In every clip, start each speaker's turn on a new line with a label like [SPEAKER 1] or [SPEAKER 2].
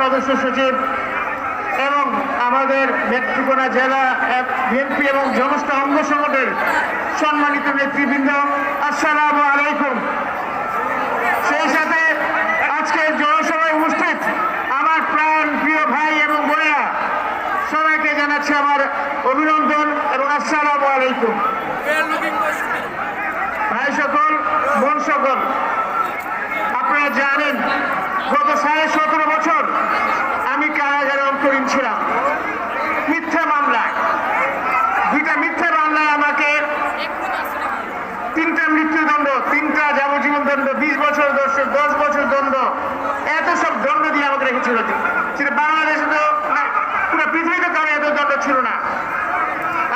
[SPEAKER 1] সদস্য সচিব এবং আমাদের নেত্রকোনা জেলা বিএনপি এবং জনস্থ অঙ্গ সংগঠনের সম্মানিত নেতৃবৃন্দ, আসসালামু আলাইকুম। সেই সাথে আজকের জনসভায় উপস্থিত আমার প্রাণ প্রিয় ভাই এবং বোনেরা, সবাইকে জানাচ্ছি আমার অভিনন্দন এবং আসসালামু আলাইকুম। ভাই সকল, বোন সকল, আপনারা জানেন গত 17.5 বছর আমি কারাগারে অন্তরীণ ছিলাম মিথ্যা মামলায়। 2টা মিথ্যা মামলায় আমাকে 3টা মৃত্যুদণ্ড, 3টা যাবজ্জীবন দণ্ড, 20 বছর 10 বছর দণ্ড, এত সব দণ্ড দিয়ে আমাকে রেখেছিল। সেটা বাংলাদেশে তো পুরো পৃথিবীতে কারো এত দণ্ড ছিল না।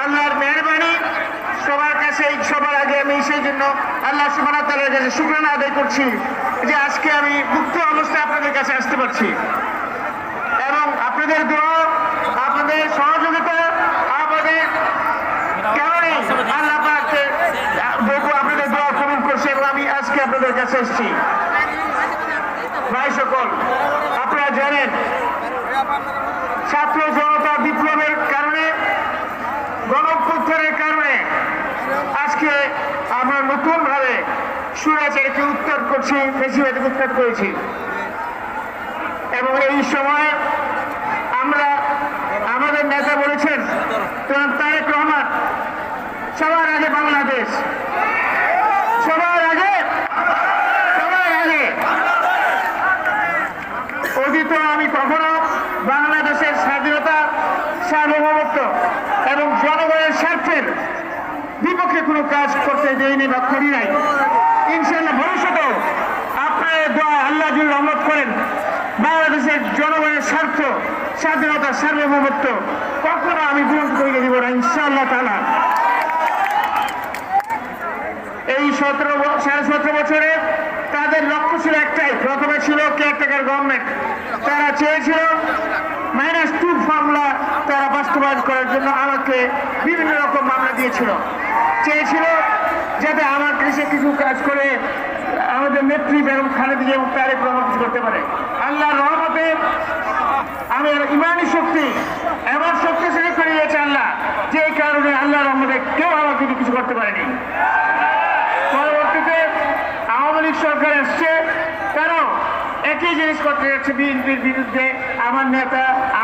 [SPEAKER 1] আল্লাহর মেহরবানি, সবার কাছে সবার আগে আমি সেই জন্য আল্লাহ সুবহানাহু ওয়া তাআলার কাছে শুকরানা আদায় করছি যে আজকে আমি মুক্ত অবস্থায় আপনাদের কাছে আসতে পারছি। এবং আপনাদের দোয়া, আপনাদের সহযোগিতা, আপনাদের কারণে আল্লাহ পাক আপনাদের দোয়া কবুল করছে এবং আমি আজকে আপনাদের কাছে এসেছি। ভাই সকল, আপনারা জানেন ছাত্র জনতা বিপ্লবের কারণে, গণঅভ্যুত্থানের কারণে আজকে আমরা নতুন ভাবে স্বৈরাচারকে উৎখাত করছি, ফ্যাসিবাদকে উৎখাত করেছি। এবং এই সময় আমরা, আমাদের নেতা বলেছেন তারেক রহমান, সবার আগে বাংলাদেশ, সবার আগে, সবার আগে। অতীত আমি কখনো বাংলাদেশের স্বাধীনতা, সার্বভৌমত্ব এবং জনগণের স্বার্থের বিপক্ষে কোনো কাজ করতে দেয়নি বা করি নাই। ইনশাআল্লাহ ভবিষ্যতেও আপনার দোয়া আল্লাহ যদি রহমত করেন, বাংলাদেশের জনগণের স্বার্থ, স্বাধীনতা, সার্বভৌমত্ব কখনো আমি গ্রহণ করে দিব না ইনশাআল্লাহ তাআলা। এই 17.5 বছরে তাদের লক্ষ্য ছিল একটাই। প্রথমে ছিল কেয়ারটেকার গভর্নমেন্ট, তারা চেয়েছিল -2 মামলা তারা বাস্তবায়ন করার জন্য আমাকে বিভিন্ন রকম মামলা দিয়েছিল। চেয়েছিল যাতে আমার দেশে কিছু কাজ করে আমাদের নেত্রী বেগম খালেদা জিয়া এবং তারেক রহমান কিছু করতে পারে। আল্লাহর রহমতে আমি ইমানি শক্তি এমন শক্তিশালী করে দিয়েছে আল্লাহ, যে কারণে আল্লাহর রহমতে কেউ আমাকে কিছু করতে পারেনি। পরবর্তীতে আওয়ামী লীগ সরকার এসছে, তারাও একই জিনিস করতে যাচ্ছে বিএনপির বিরুদ্ধে। আমার নেতা